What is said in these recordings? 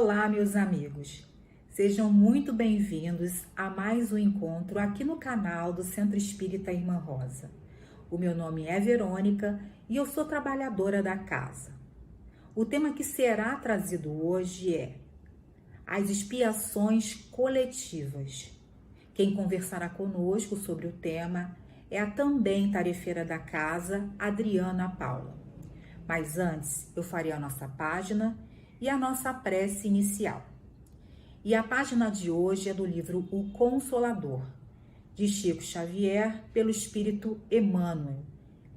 Olá, meus amigos. Sejam muito bem-vindos a mais um encontro aqui no canal do Centro Espírita Irmã Rosa. O meu nome é Verônica e eu sou trabalhadora da casa. O tema que será trazido hoje é as expiações coletivas. Quem conversará conosco sobre o tema é a também tarefeira da casa, Adriana Paula. Mas antes, eu farei a nossa página e a nossa prece inicial. E a página de hoje é do livro O Consolador, de Chico Xavier, pelo Espírito Emmanuel.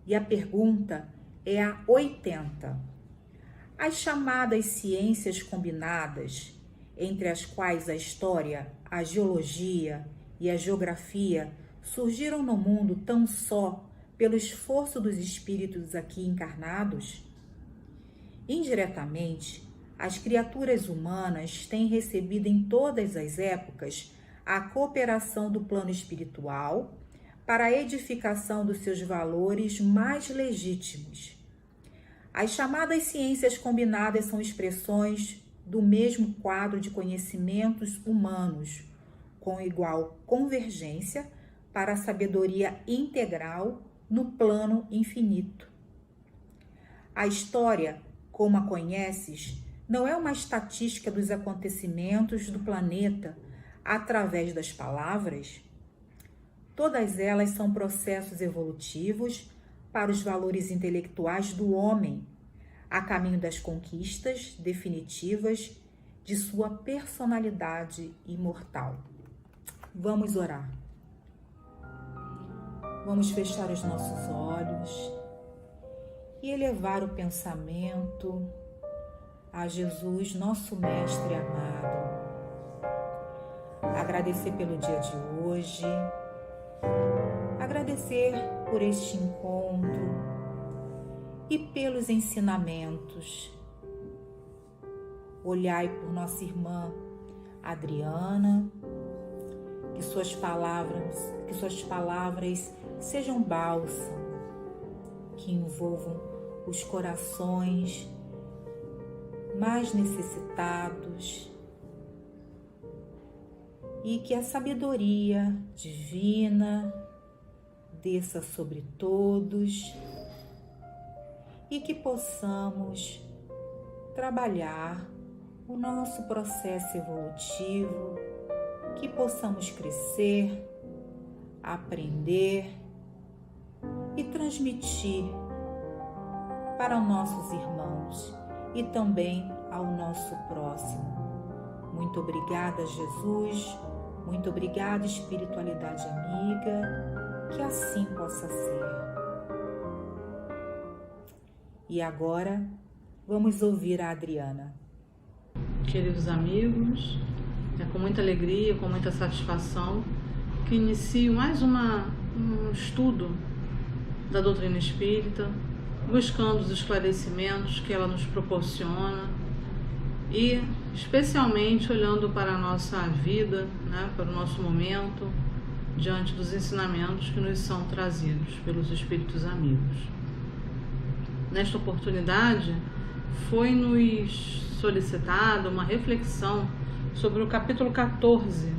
E a pergunta é a 80. As chamadas ciências combinadas, entre as quais a história, a geologia e a geografia surgiram no mundo tão só pelo esforço dos espíritos aqui encarnados? Indiretamente, as criaturas humanas têm recebido em todas as épocas a cooperação do plano espiritual para a edificação dos seus valores mais legítimos. As chamadas ciências combinadas são expressões do mesmo quadro de conhecimentos humanos, com igual convergência para a sabedoria integral no plano infinito. A história, como a conheces, não é uma estatística dos acontecimentos do planeta através das palavras. Todas elas são processos evolutivos para os valores intelectuais do homem, a caminho das conquistas definitivas de sua personalidade imortal. Vamos orar. Vamos fechar os nossos olhos e elevar o pensamento a Jesus, nosso Mestre amado. Agradecer pelo dia de hoje, agradecer por este encontro e pelos ensinamentos. Olhai por nossa irmã Adriana, que suas palavras sejam bálsamo, que envolvam os corações mais necessitados e que a sabedoria divina desça sobre todos e que possamos trabalhar o nosso processo evolutivo, que possamos crescer, aprender e transmitir para os nossos irmãos e também ao nosso próximo. Muito obrigada, Jesus. Muito obrigada, espiritualidade amiga. Que assim possa ser. E agora, vamos ouvir a Adriana. Queridos amigos, é com muita alegria, com muita satisfação que inicio mais um estudo da doutrina espírita, buscando os esclarecimentos que ela nos proporciona e especialmente olhando para a nossa vida, para o nosso momento, diante dos ensinamentos que nos são trazidos pelos espíritos amigos. Nesta oportunidade, foi-nos solicitada uma reflexão sobre o capítulo 14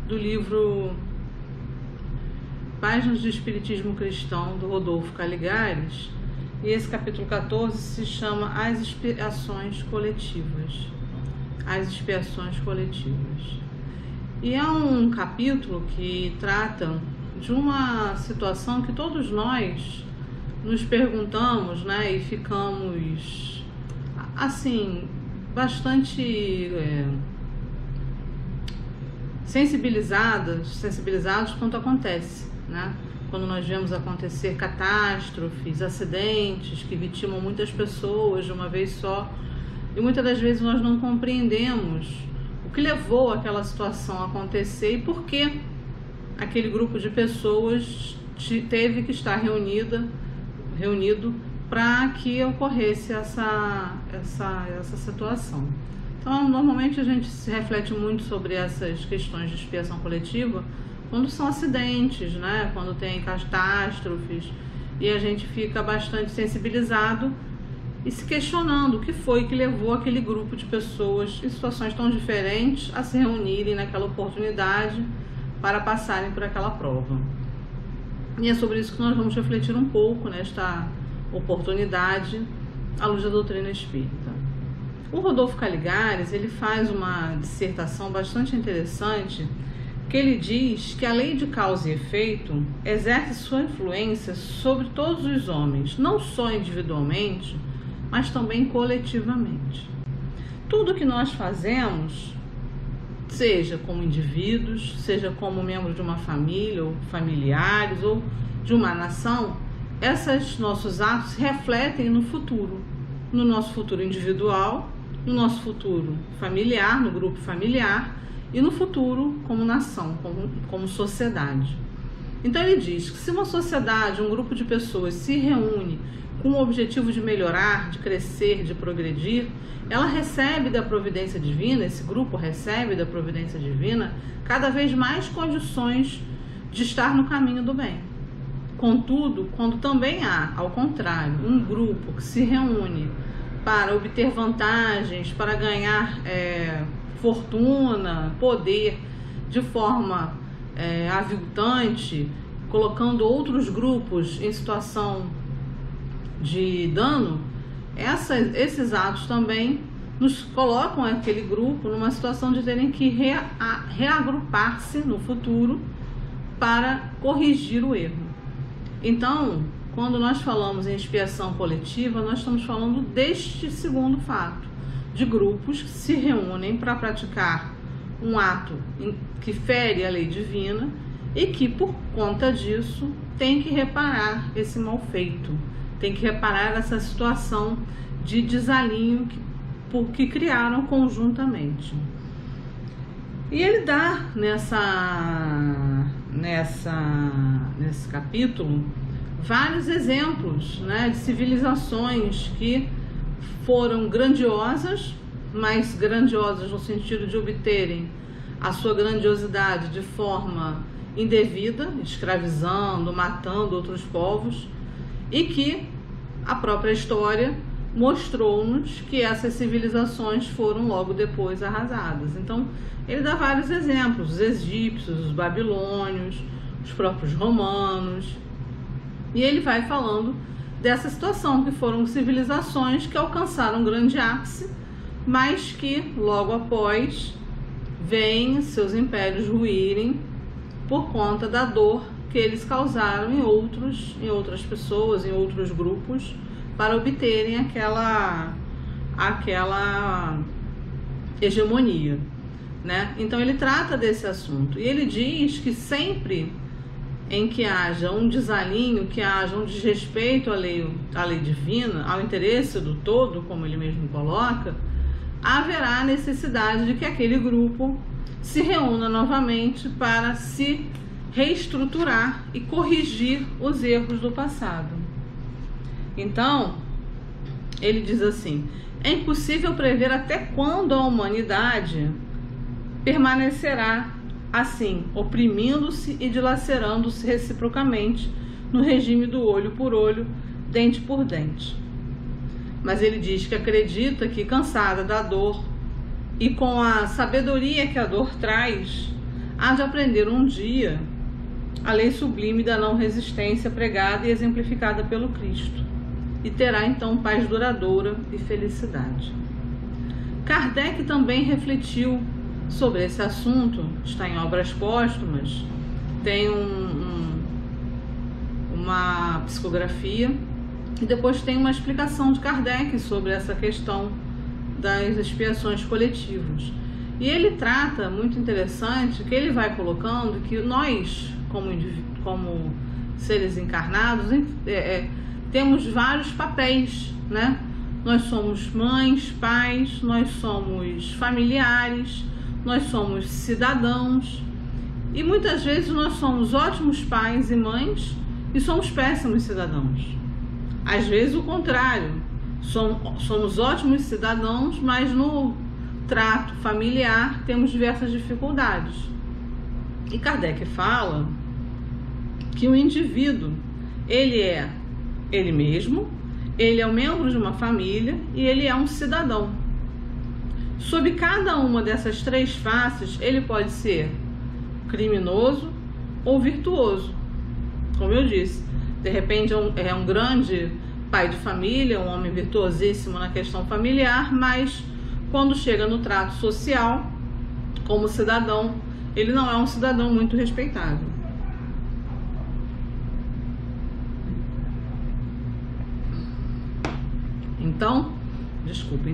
do livro Páginas do Espiritismo Cristão, do Rodolfo Caligares. E esse capítulo 14 se chama As Expiações Coletivas. As Expiações Coletivas. E é um capítulo que trata de uma situação que todos nós nos perguntamos, e ficamos, assim, bastante sensibilizados quanto acontece, Quando nós vemos acontecer catástrofes, acidentes que vitimam muitas pessoas de uma vez só, e muitas das vezes nós não compreendemos o que levou aquela situação a acontecer e por que aquele grupo de pessoas teve que estar reunido para que ocorresse essa situação. Então, normalmente a gente se reflete muito sobre essas questões de expiação coletiva quando são acidentes, quando tem catástrofes, e a gente fica bastante sensibilizado e se questionando o que foi que levou aquele grupo de pessoas em situações tão diferentes a se reunirem naquela oportunidade para passarem por aquela prova. E é sobre isso que nós vamos refletir um pouco nesta oportunidade à luz da doutrina espírita. O Rodolfo Caligares, ele faz uma dissertação bastante interessante, que ele diz que a lei de causa e efeito exerce sua influência sobre todos os homens, não só individualmente, mas também coletivamente. Tudo que nós fazemos, seja como indivíduos, seja como membro de uma família, ou familiares, ou de uma nação, esses nossos atos se refletem no futuro, no nosso futuro individual, no nosso futuro familiar, no grupo familiar, e no futuro como nação, como sociedade. Então ele diz que se uma sociedade, um grupo de pessoas se reúne com o objetivo de melhorar, de crescer, de progredir, ela recebe da providência divina, esse grupo recebe da providência divina cada vez mais condições de estar no caminho do bem. Contudo, quando também há, ao contrário, um grupo que se reúne para obter vantagens, para ganhar fortuna, poder de forma aviltante, colocando outros grupos em situação de dano, esses atos também nos colocam aquele grupo numa situação de terem que reagrupar-se no futuro para corrigir o erro. Então, quando nós falamos em expiação coletiva, nós estamos falando deste segundo fato, de grupos que se reúnem para praticar um ato que fere a lei divina e que, por conta disso, tem que reparar esse mal feito, tem que reparar essa situação de desalinho que criaram conjuntamente. E ele dá nesse capítulo vários exemplos, né, de civilizações que foram grandiosas, mas grandiosas no sentido de obterem a sua grandiosidade de forma indevida, escravizando, matando outros povos, e que a própria história mostrou-nos que essas civilizações foram logo depois arrasadas. Então, ele dá vários exemplos, os egípcios, os babilônios, os próprios romanos, e ele vai falando dessa situação, que foram civilizações que alcançaram um grande ápice, mas que logo após veem seus impérios ruírem por conta da dor que eles causaram em outras pessoas, em outros grupos, para obterem aquela hegemonia, né? Então ele trata desse assunto e ele diz que sempre em que haja um desalinho, que haja um desrespeito à lei divina, ao interesse do todo, como ele mesmo coloca, haverá necessidade de que aquele grupo se reúna novamente para se reestruturar e corrigir os erros do passado. Então, ele diz assim: é impossível prever até quando a humanidade permanecerá assim, oprimindo-se e dilacerando-se reciprocamente no regime do olho por olho, dente por dente. Mas ele diz que acredita que, cansada da dor e com a sabedoria que a dor traz, há de aprender um dia a lei sublime da não resistência pregada e exemplificada pelo Cristo, e terá então paz duradoura e felicidade. Kardec também refletiu sobre esse assunto, está em Obras Póstumas, tem uma psicografia e depois tem uma explicação de Kardec sobre essa questão das expiações coletivas. E ele trata, muito interessante, que ele vai colocando que nós, como seres encarnados, temos vários papéis, né? Nós somos mães, pais, nós somos familiares, nós somos cidadãos, e muitas vezes nós somos ótimos pais e mães e somos péssimos cidadãos. Às vezes o contrário, somos ótimos cidadãos, mas no trato familiar temos diversas dificuldades. E Kardec fala que o indivíduo, ele é ele mesmo, ele é um membro de uma família e ele é um cidadão. Sob cada uma dessas três faces, ele pode ser criminoso ou virtuoso. Como eu disse, de repente é um grande pai de família, um homem virtuosíssimo na questão familiar, mas quando chega no trato social, como cidadão, ele não é um cidadão muito respeitado. Então,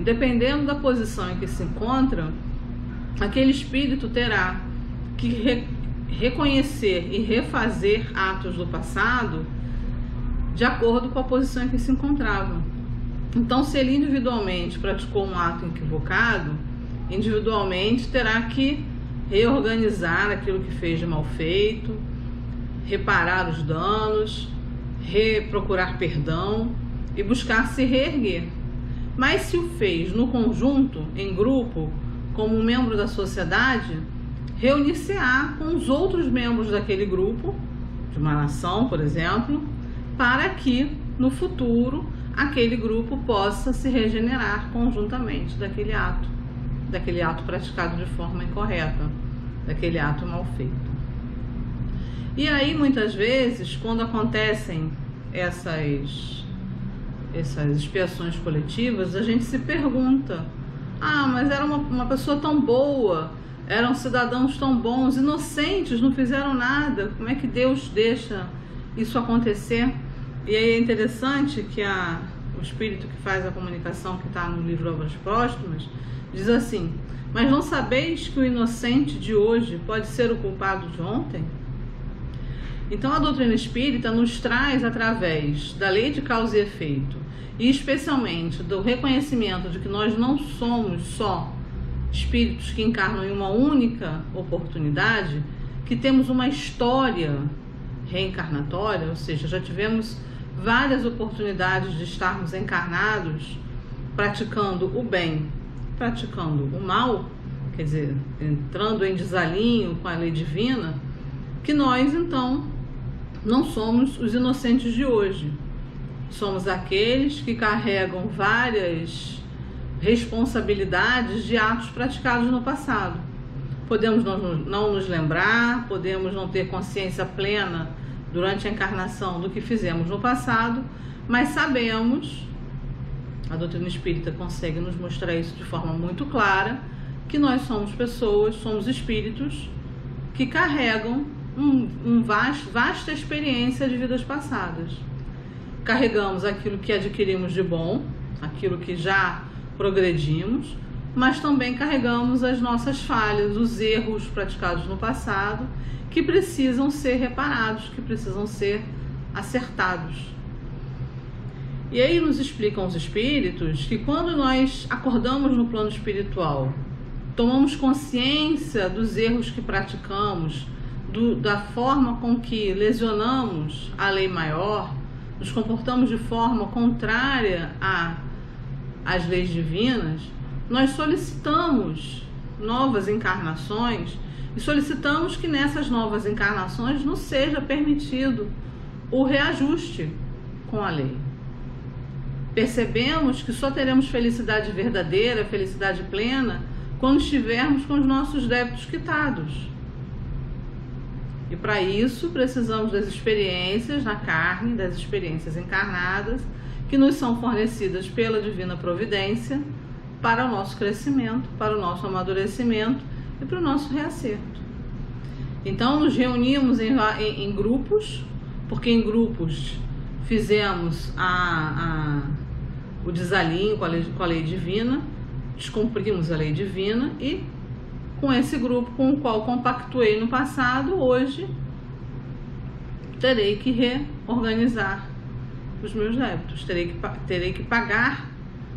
dependendo da posição em que se encontra, aquele espírito terá que reconhecer e refazer atos do passado de acordo com a posição em que se encontrava. Então, se ele individualmente praticou um ato equivocado, individualmente terá que reorganizar aquilo que fez de mal feito, reparar os danos, procurar perdão e buscar se reerguer. Mas se o fez no conjunto, em grupo, como um membro da sociedade, reunir-se-á com os outros membros daquele grupo, de uma nação, por exemplo, para que no futuro aquele grupo possa se regenerar conjuntamente daquele ato praticado de forma incorreta, daquele ato mal feito. E aí, muitas vezes, quando acontecem essas expiações coletivas, a gente se pergunta: mas era uma pessoa tão boa, eram cidadãos tão bons, inocentes, não fizeram nada, como é que Deus deixa isso acontecer? E aí é interessante que o espírito que faz a comunicação, que está no livro Obras Póstumas, diz assim: mas não sabeis que o inocente de hoje pode ser o culpado de ontem? Então a doutrina espírita nos traz, através da lei de causa e efeito, e especialmente do reconhecimento de que nós não somos só espíritos que encarnam em uma única oportunidade, que temos uma história reencarnatória, ou seja, já tivemos várias oportunidades de estarmos encarnados praticando o bem, praticando o mal, quer dizer, entrando em desalinho com a lei divina, que nós então não somos os inocentes de hoje. Somos aqueles que carregam várias responsabilidades de atos praticados no passado. Podemos não nos lembrar, podemos não ter consciência plena durante a encarnação do que fizemos no passado, mas sabemos, a doutrina espírita consegue nos mostrar isso de forma muito clara, que nós somos pessoas, somos espíritos que carregam vasta experiência de vidas passadas. Carregamos aquilo que adquirimos de bom, aquilo que já progredimos, mas também carregamos as nossas falhas, os erros praticados no passado, que precisam ser reparados, que precisam ser acertados. E aí nos explicam os espíritos que quando nós acordamos no plano espiritual, tomamos consciência dos erros que praticamos, da forma com que lesionamos a lei maior, nos comportamos de forma contrária às leis divinas, nós solicitamos novas encarnações e solicitamos que nessas novas encarnações nos seja permitido o reajuste com a lei. Percebemos que só teremos felicidade verdadeira, felicidade plena, quando estivermos com os nossos débitos quitados. E para isso precisamos das experiências na carne, das experiências encarnadas, que nos são fornecidas pela divina providência para o nosso crescimento, para o nosso amadurecimento e para o nosso reacerto. Então nos reunimos em grupos, porque em grupos fizemos o desalinho com a lei divina, descumprimos a lei divina e com esse grupo com o qual compactuei no passado, hoje terei que reorganizar os meus débitos, terei que pagar,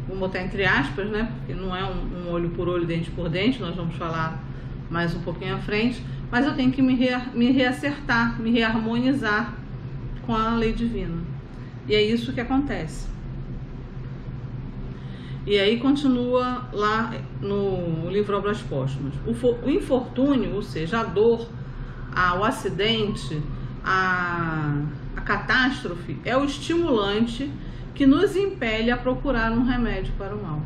vou botar entre aspas, né, porque não é um olho por olho, dente por dente, nós vamos falar mais um pouquinho à frente, mas eu tenho que me reacertar, me reharmonizar com a lei divina. E é isso que acontece. E aí continua lá no livro Obras Póstumas. O infortúnio, ou seja, a dor, o acidente, a catástrofe, é o estimulante que nos impele a procurar um remédio para o mal.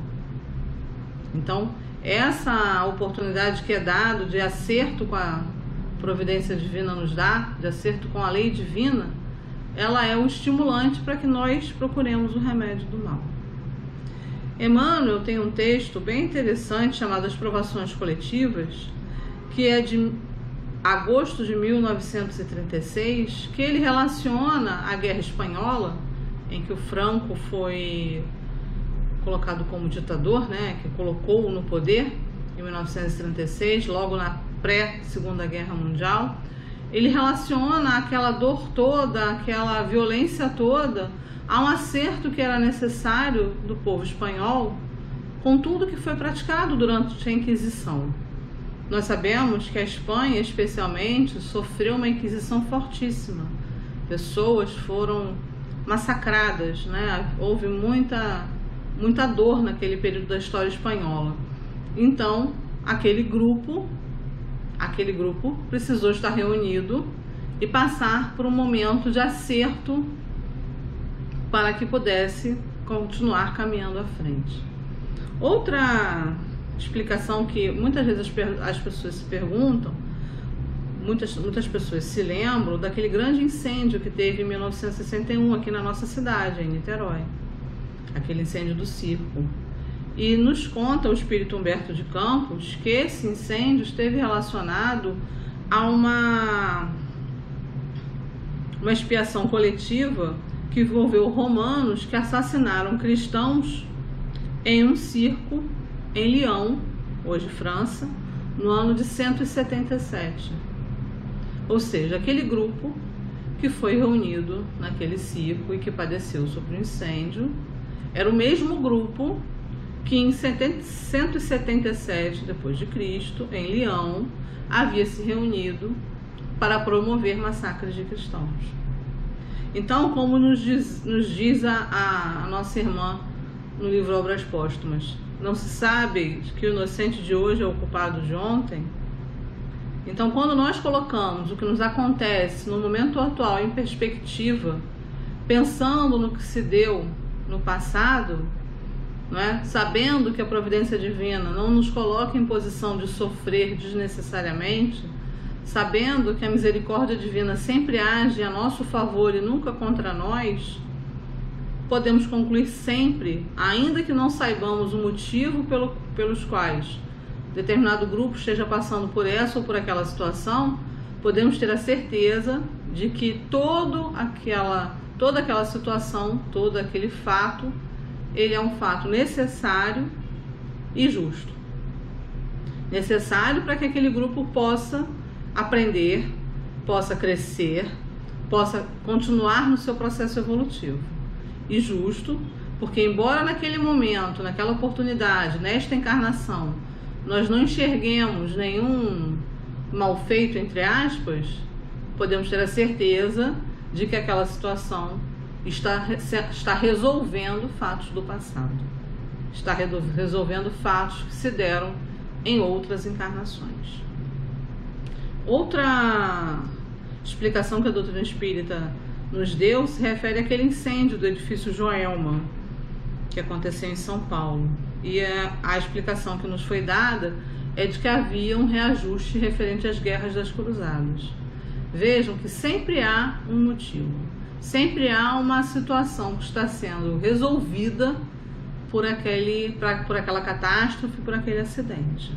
Então, essa oportunidade que é dado de acerto com a providência divina nos dá, de acerto com a lei divina, ela é um estimulante para que nós procuremos o remédio do mal. Emmanuel tem um texto bem interessante chamado As Provações Coletivas, que é de agosto de 1936, que ele relaciona a Guerra Espanhola, em que o Franco foi colocado como ditador, né, que colocou-o no poder em 1936, logo na pré-Segunda Guerra Mundial. Ele relaciona aquela dor toda, aquela violência toda, a um acerto que era necessário do povo espanhol com tudo que foi praticado durante a Inquisição. Nós sabemos que a Espanha, especialmente, sofreu uma Inquisição fortíssima. Pessoas foram massacradas, né? Houve muita dor naquele período da história espanhola. Então, aquele grupo precisou estar reunido e passar por um momento de acerto para que pudesse continuar caminhando à frente. Outra explicação que muitas vezes as pessoas se perguntam, muitas pessoas se lembram daquele grande incêndio que teve em 1961 aqui na nossa cidade, em Niterói, aquele incêndio do circo. E nos conta o espírito Humberto de Campos que esse incêndio esteve relacionado a uma expiação coletiva que envolveu romanos que assassinaram cristãos em um circo em Lyon, hoje França, no ano de 177. Ou seja, aquele grupo que foi reunido naquele circo e que padeceu sobre o incêndio era o mesmo grupo que em 177 depois de Cristo, em Lyon, havia se reunido para promover massacres de cristãos. Então, como nos diz a nossa irmã no livro Obras Póstumas, não se sabe que o inocente de hoje é o culpado de ontem. Então, quando nós colocamos o que nos acontece no momento atual em perspectiva, pensando no que se deu no passado, não é? Sabendo que a providência divina não nos coloca em posição de sofrer desnecessariamente, sabendo que a misericórdia divina sempre age a nosso favor e nunca contra nós, podemos concluir sempre, ainda que não saibamos o motivo pelos quais determinado grupo esteja passando por essa ou por aquela situação, podemos ter a certeza de que toda aquela situação, todo aquele fato, ele é um fato necessário e justo. Necessário para que aquele grupo possa aprender, possa crescer, possa continuar no seu processo evolutivo. E justo, porque embora naquele momento, naquela oportunidade, nesta encarnação, nós não enxerguemos nenhum mal feito, entre aspas, podemos ter a certeza de que aquela situação está resolvendo fatos do passado, está resolvendo fatos que se deram em outras encarnações. Outra explicação que a doutrina espírita nos deu se refere àquele incêndio do edifício Joelma, que aconteceu em São Paulo. E a explicação que nos foi dada é de que havia um reajuste referente às guerras das cruzadas. Vejam que sempre há um motivo, sempre há uma situação que está sendo resolvida por aquela catástrofe, por aquele acidente.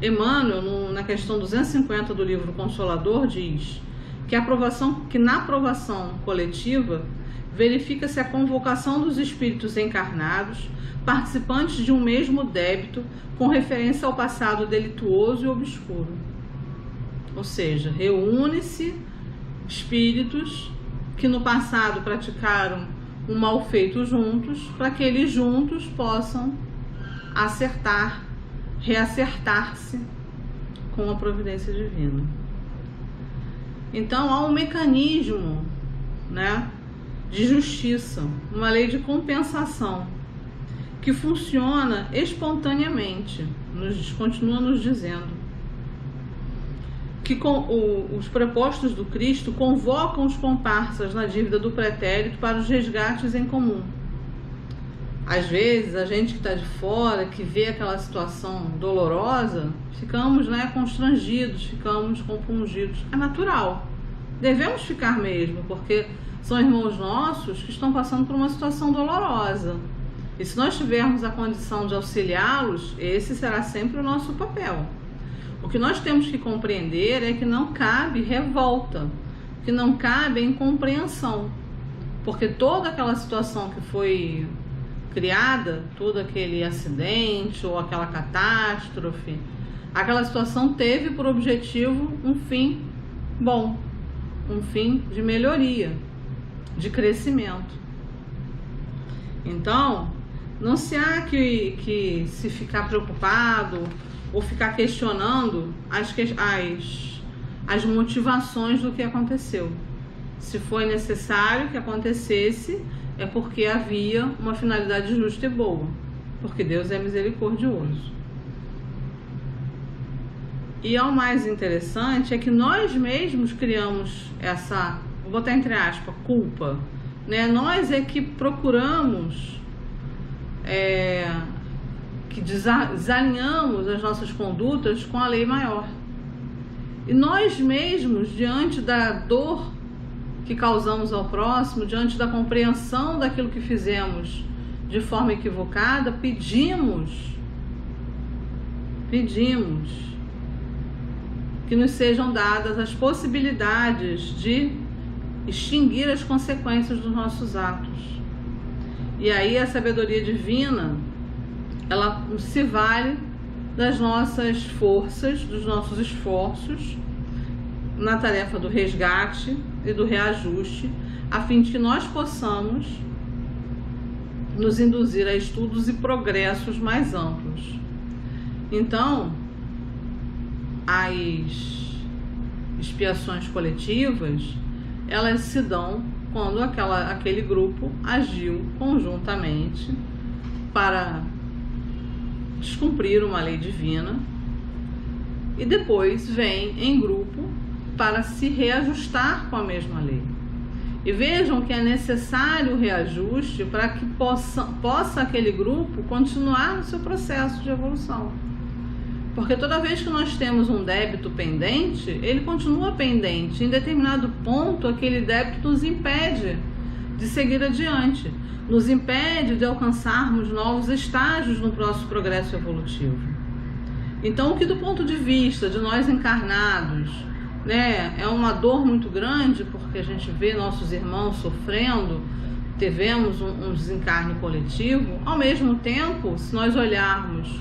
Emmanuel, na questão 250 do livro Consolador, diz que na aprovação coletiva verifica-se a convocação dos espíritos encarnados, participantes de um mesmo débito, com referência ao passado delituoso e obscuro. Ou seja, reúne-se espíritos que no passado praticaram um mal feito juntos, para que eles juntos possam reacertar-se com a providência divina. Então há um mecanismo, né, de justiça, uma lei de compensação que funciona espontaneamente, continua nos dizendo que os prepostos do Cristo convocam os comparsas na dívida do pretérito para os resgates em comum. Às vezes, a gente que está de fora, que vê aquela situação dolorosa, ficamos, constrangidos, ficamos compungidos. É natural. Devemos ficar mesmo, porque são irmãos nossos que estão passando por uma situação dolorosa. E se nós tivermos a condição de auxiliá-los, esse será sempre o nosso papel. O que nós temos que compreender é que não cabe revolta, que não cabe incompreensão, porque toda aquela situação que foi criada, todo aquele acidente ou aquela catástrofe, aquela situação teve por objetivo um fim bom, um fim de melhoria, de crescimento. Então, não se há que se ficar preocupado ou ficar questionando as motivações do que aconteceu. Se foi necessário que acontecesse, é porque havia uma finalidade justa e boa, porque Deus é misericordioso. E o mais interessante é que nós mesmos criamos essa, vou botar entre aspas, culpa, Nós é que procuramos, que desalinhamos as nossas condutas com a lei maior. E nós mesmos, diante da dor que causamos ao próximo, diante da compreensão daquilo que fizemos de forma equivocada, pedimos que nos sejam dadas as possibilidades de extinguir as consequências dos nossos atos. E aí a sabedoria divina, ela se vale das nossas forças, dos nossos esforços na tarefa do resgate e do reajuste, a fim de que nós possamos nos induzir a estudos e progressos mais amplos. Então, as expiações coletivas, elas se dão quando aquele grupo agiu conjuntamente para descumprir uma lei divina e depois vem em grupo para se reajustar com a mesma lei. E vejam que é necessário o reajuste para que possa aquele grupo continuar no seu processo de evolução. Porque toda vez que nós temos um débito pendente, ele continua pendente. Em determinado ponto, aquele débito nos impede de seguir adiante, nos impede de alcançarmos novos estágios no nosso progresso evolutivo. Então, o que do ponto de vista de nós encarnados, é uma dor muito grande, porque a gente vê nossos irmãos sofrendo, tivemos um desencarne coletivo. Ao mesmo tempo, se nós olharmos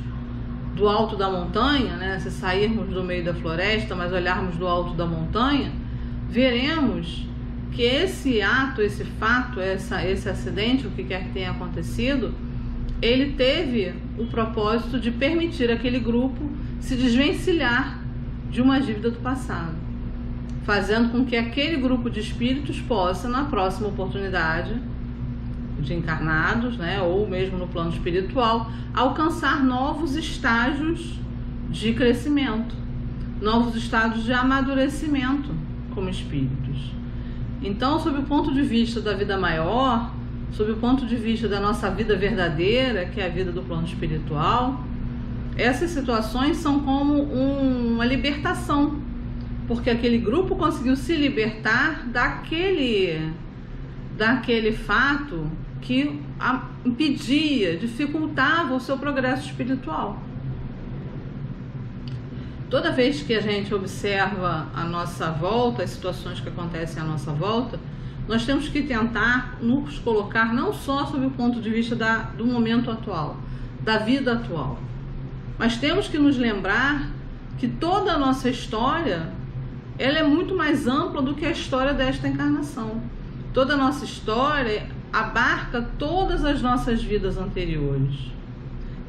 do alto da montanha, se sairmos do meio da floresta, mas olharmos do alto da montanha, veremos que esse ato, esse fato, esse acidente, o que quer que tenha acontecido, ele teve o propósito de permitir aquele grupo se desvencilhar de uma dívida do passado, fazendo com que aquele grupo de espíritos possa, na próxima oportunidade de encarnados, ou mesmo no plano espiritual, alcançar novos estágios de crescimento, novos estágios de amadurecimento como espíritos. Então, sob o ponto de vista da vida maior, sob o ponto de vista da nossa vida verdadeira, que é a vida do plano espiritual, essas situações são como uma libertação, porque aquele grupo conseguiu se libertar daquele fato que impedia, dificultava o seu progresso espiritual. Toda vez que a gente observa a nossa volta, as situações que acontecem à nossa volta, nós temos que tentar nos colocar não só sob o ponto de vista do momento atual, da vida atual, mas temos que nos lembrar que toda a nossa história, ela é muito mais ampla do que a história desta encarnação. Toda a nossa história abarca todas as nossas vidas anteriores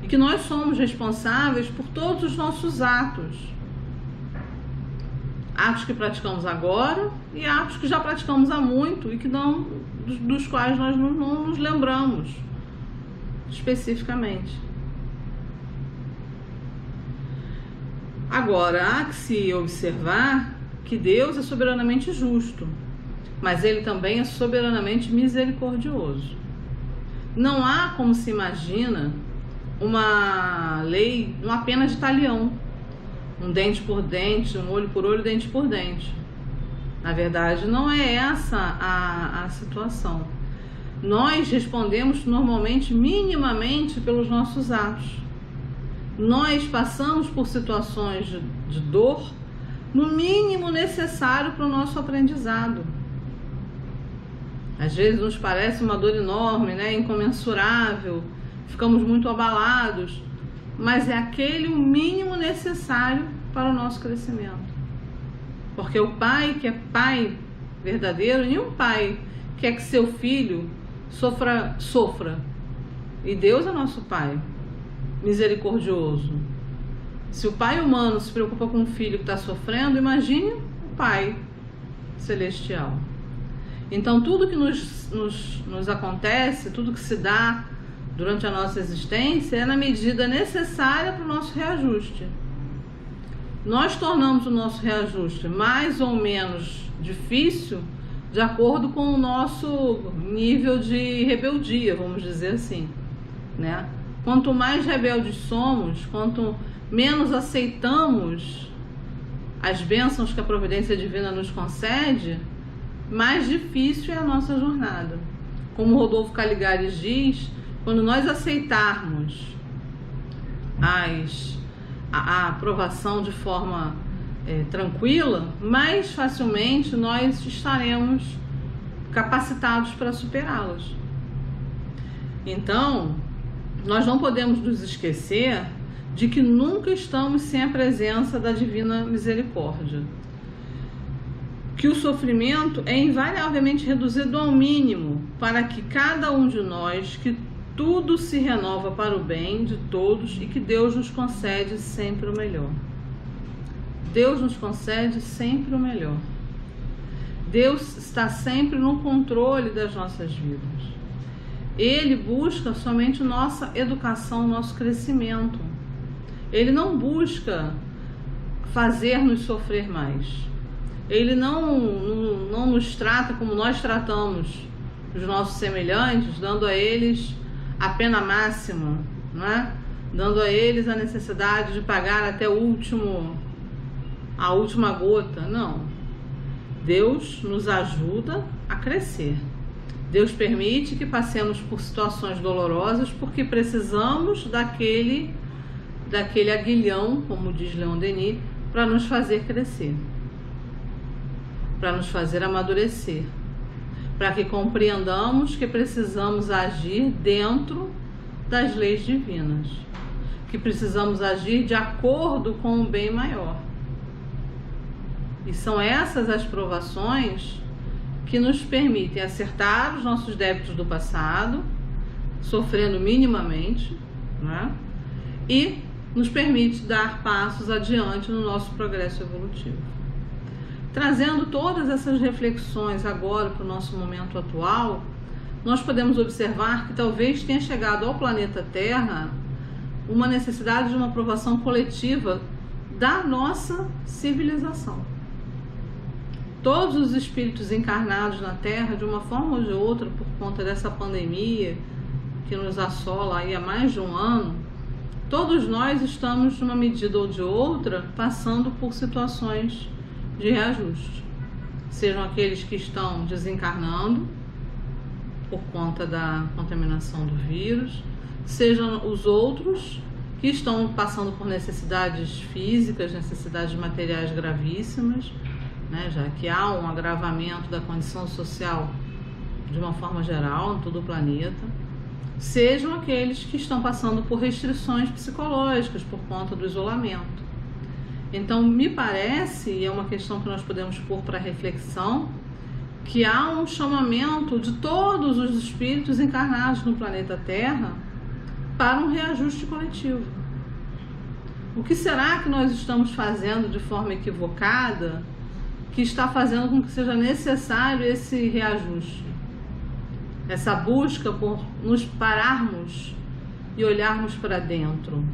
e que nós somos responsáveis por todos os nossos atos que praticamos agora e atos que já praticamos há muito e que dos quais nós não nos lembramos especificamente. Agora, há que se observar que Deus é soberanamente justo, mas Ele também é soberanamente misericordioso. Não há, como se imagina, uma lei, uma pena de talião, um dente por dente, um olho por olho, dente por dente. Na verdade, não é essa a situação. Nós respondemos normalmente, minimamente, pelos nossos atos. Nós passamos por situações de dor, no mínimo necessário para o nosso aprendizado. Às vezes nos parece uma dor enorme, né, incomensurável, ficamos muito abalados, mas é aquele o mínimo necessário para o nosso crescimento. Porque o pai que é pai verdadeiro, nenhum pai quer que seu filho sofra. E Deus é nosso pai misericordioso. Se o pai humano se preocupa com o filho que está sofrendo, imagine o pai celestial. Então tudo que nos acontece, tudo que se dá durante a nossa existência é na medida necessária para o nosso reajuste. Nós tornamos o nosso reajuste mais ou menos difícil de acordo com o nosso nível de rebeldia, vamos dizer assim, né? Quanto mais rebeldes somos, quanto menos aceitamos as bênçãos que a providência divina nos concede, mais difícil é a nossa jornada. Como Rodolfo Caligares diz, quando nós aceitarmos a aprovação de forma tranquila, mais facilmente nós estaremos capacitados para superá-las. Então, nós não podemos nos esquecer de que nunca estamos sem a presença da divina misericórdia. Que o sofrimento é invariavelmente reduzido ao mínimo para que cada um de nós, que tudo se renova para o bem de todos e que Deus nos concede sempre o melhor. Deus nos concede sempre o melhor. Deus está sempre no controle das nossas vidas. Ele busca somente nossa educação, nosso crescimento. Ele não busca fazer-nos sofrer mais. Ele não nos trata como nós tratamos os nossos semelhantes, dando a eles a pena máxima, não é? Dando a eles a necessidade de pagar até a última gota. Não. Deus nos ajuda a crescer. Deus permite que passemos por situações dolorosas porque precisamos daquele aguilhão, como diz Leon Denis, para nos fazer crescer, para nos fazer amadurecer, para que compreendamos que precisamos agir dentro das leis divinas, que precisamos agir de acordo com o bem maior. E são essas as provações que nos permitem acertar os nossos débitos do passado, sofrendo minimamente, né? E nos permite dar passos adiante no nosso progresso evolutivo. Trazendo todas essas reflexões agora para o nosso momento atual, nós podemos observar que talvez tenha chegado ao planeta Terra uma necessidade de uma aprovação coletiva da nossa civilização. Todos os espíritos encarnados na Terra, de uma forma ou de outra, por conta dessa pandemia que nos assola aí há mais de um ano, todos nós estamos, de uma medida ou de outra, passando por situações de reajuste. Sejam aqueles que estão desencarnando por conta da contaminação do vírus, sejam os outros que estão passando por necessidades físicas, necessidades materiais gravíssimas, né, já que há um agravamento da condição social de uma forma geral em todo o planeta, sejam aqueles que estão passando por restrições psicológicas por conta do isolamento. Então, me parece, e é uma questão que nós podemos pôr para reflexão, que há um chamamento de todos os espíritos encarnados no planeta Terra para um reajuste coletivo. O que será que nós estamos fazendo de forma equivocada que está fazendo com que seja necessário esse reajuste? Essa busca por nos pararmos e olharmos para dentro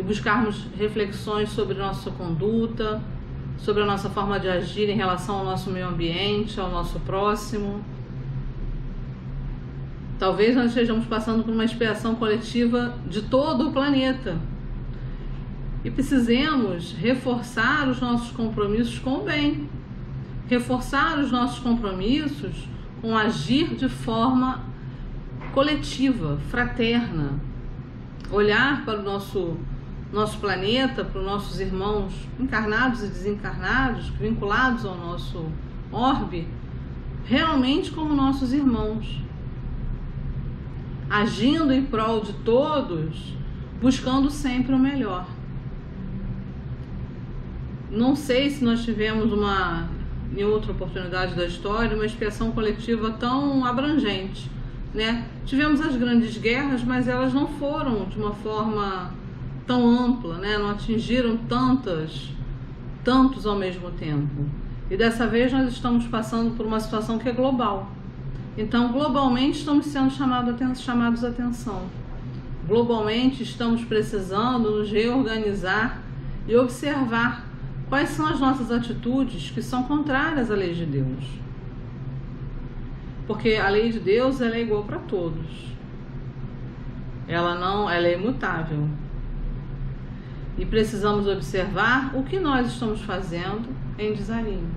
e buscarmos reflexões sobre nossa conduta, sobre a nossa forma de agir em relação ao nosso meio ambiente, ao nosso próximo. Talvez nós estejamos passando por uma expiação coletiva de todo o planeta e precisemos reforçar os nossos compromissos com o bem, reforçar os nossos compromissos com agir de forma coletiva, fraterna, olhar para o nosso planeta, para os nossos irmãos encarnados e desencarnados, vinculados ao nosso orbe, realmente como nossos irmãos, agindo em prol de todos, buscando sempre o melhor. Não sei se nós tivemos em outra oportunidade da história, uma expiação coletiva tão abrangente, né? Tivemos as grandes guerras, mas elas não foram de uma forma tão ampla, né? Não atingiram tantos ao mesmo tempo. E dessa vez nós estamos passando por uma situação que é global. Então, globalmente estamos sendo chamados a atenção. Globalmente estamos precisando nos reorganizar e observar quais são as nossas atitudes que são contrárias à lei de Deus. Porque a lei de Deus ela é igual para todos. Ela é imutável. E precisamos observar o que nós estamos fazendo em desalinho.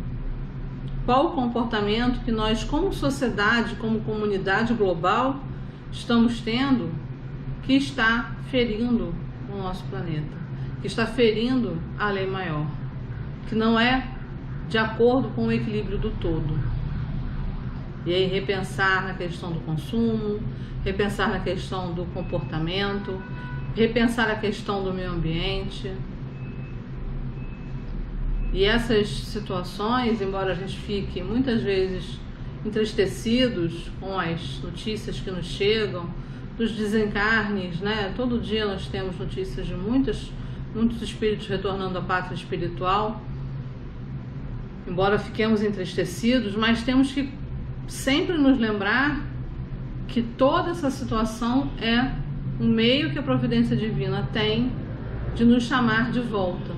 Qual o comportamento que nós, como sociedade, como comunidade global, estamos tendo que está ferindo o nosso planeta, que está ferindo a lei maior, que não é de acordo com o equilíbrio do todo. E aí repensar na questão do consumo, repensar na questão do comportamento, repensar a questão do meio ambiente. E essas situações, embora a gente fique muitas vezes entristecidos com as notícias que nos chegam, dos desencarnes, né? Todo dia nós temos notícias de muitos espíritos retornando à pátria espiritual. Embora fiquemos entristecidos, mas temos que sempre nos lembrar que toda essa situação é um meio que a providência divina tem de nos chamar de volta,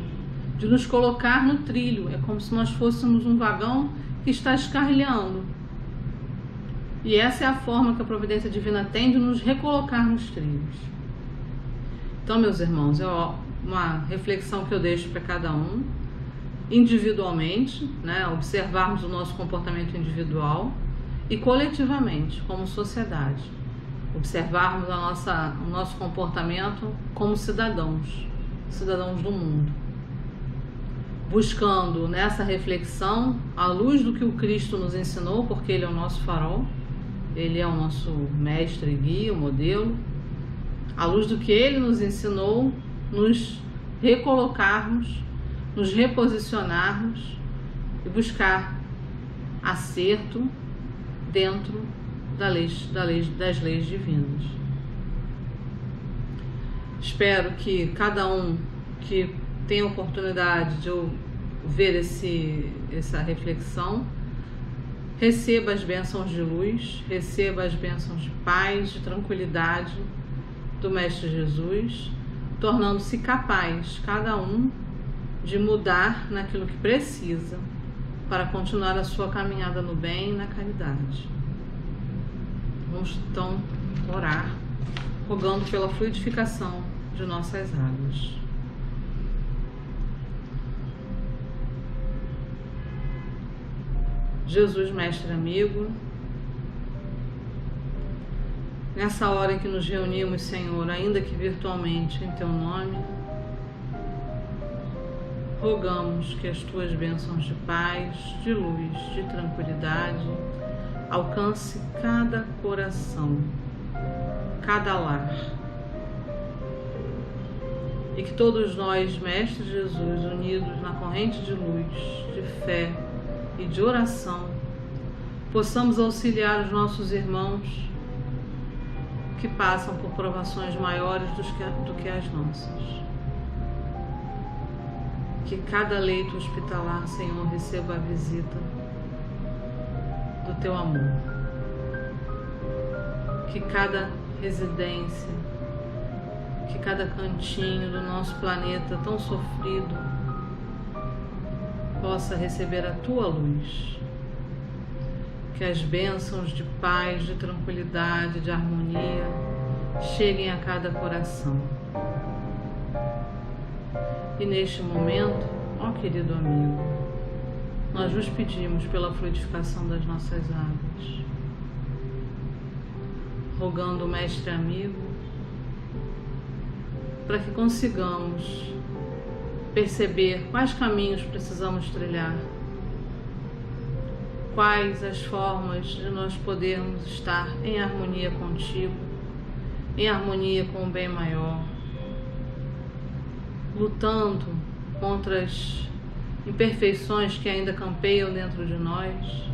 de nos colocar no trilho. É como se nós fôssemos um vagão que está escarrilhando. E essa é a forma que a providência divina tem de nos recolocar nos trilhos. Então, meus irmãos, uma reflexão que eu deixo para cada um, individualmente, né, observarmos o nosso comportamento individual e coletivamente, como sociedade, observarmos o nosso comportamento como cidadãos do mundo, buscando nessa reflexão, à luz do que o Cristo nos ensinou, porque Ele é o nosso farol, Ele é o nosso mestre, guia, modelo, à luz do que Ele nos ensinou, nos recolocarmos, nos reposicionarmos e buscar acerto dentro das leis divinas. Espero que cada um que tem a oportunidade de ver essa reflexão receba as bênçãos de luz, receba as bênçãos de paz, de tranquilidade do Mestre Jesus, tornando-se capaz, cada um, de mudar naquilo que precisa para continuar a sua caminhada no bem e na caridade. Vamos então orar, rogando pela fluidificação de nossas águas. Jesus, Mestre amigo, nessa hora em que nos reunimos, Senhor, ainda que virtualmente, em Teu nome, rogamos que as Tuas bênçãos de paz, de luz, de tranquilidade alcance cada coração, cada lar. E que todos nós, Mestre Jesus, unidos na corrente de luz, de fé e de oração, possamos auxiliar os nossos irmãos que passam por provações maiores do que as nossas. Que cada leito hospitalar, Senhor, receba a visita do Teu amor. Que cada residência que cada cantinho do nosso planeta tão sofrido possa receber a tua luz. Que as bênçãos de paz, de tranquilidade, de harmonia cheguem a cada coração. E neste momento, ó querido amigo, nós vos pedimos pela fluidificação das nossas águas, rogando o Mestre Amigo para que consigamos perceber quais caminhos precisamos trilhar, quais as formas de nós podermos estar em harmonia contigo, em harmonia com o bem maior, lutando contra as imperfeições que ainda campeiam dentro de nós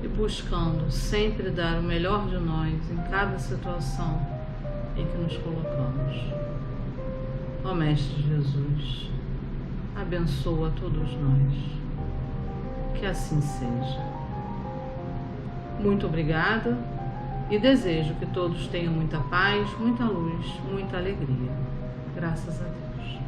e buscando sempre dar o melhor de nós em cada situação em que nos colocamos. Ó Mestre Jesus, abençoa todos nós. Que assim seja. Muito obrigada e desejo que todos tenham muita paz, muita luz, muita alegria. Graças a Deus.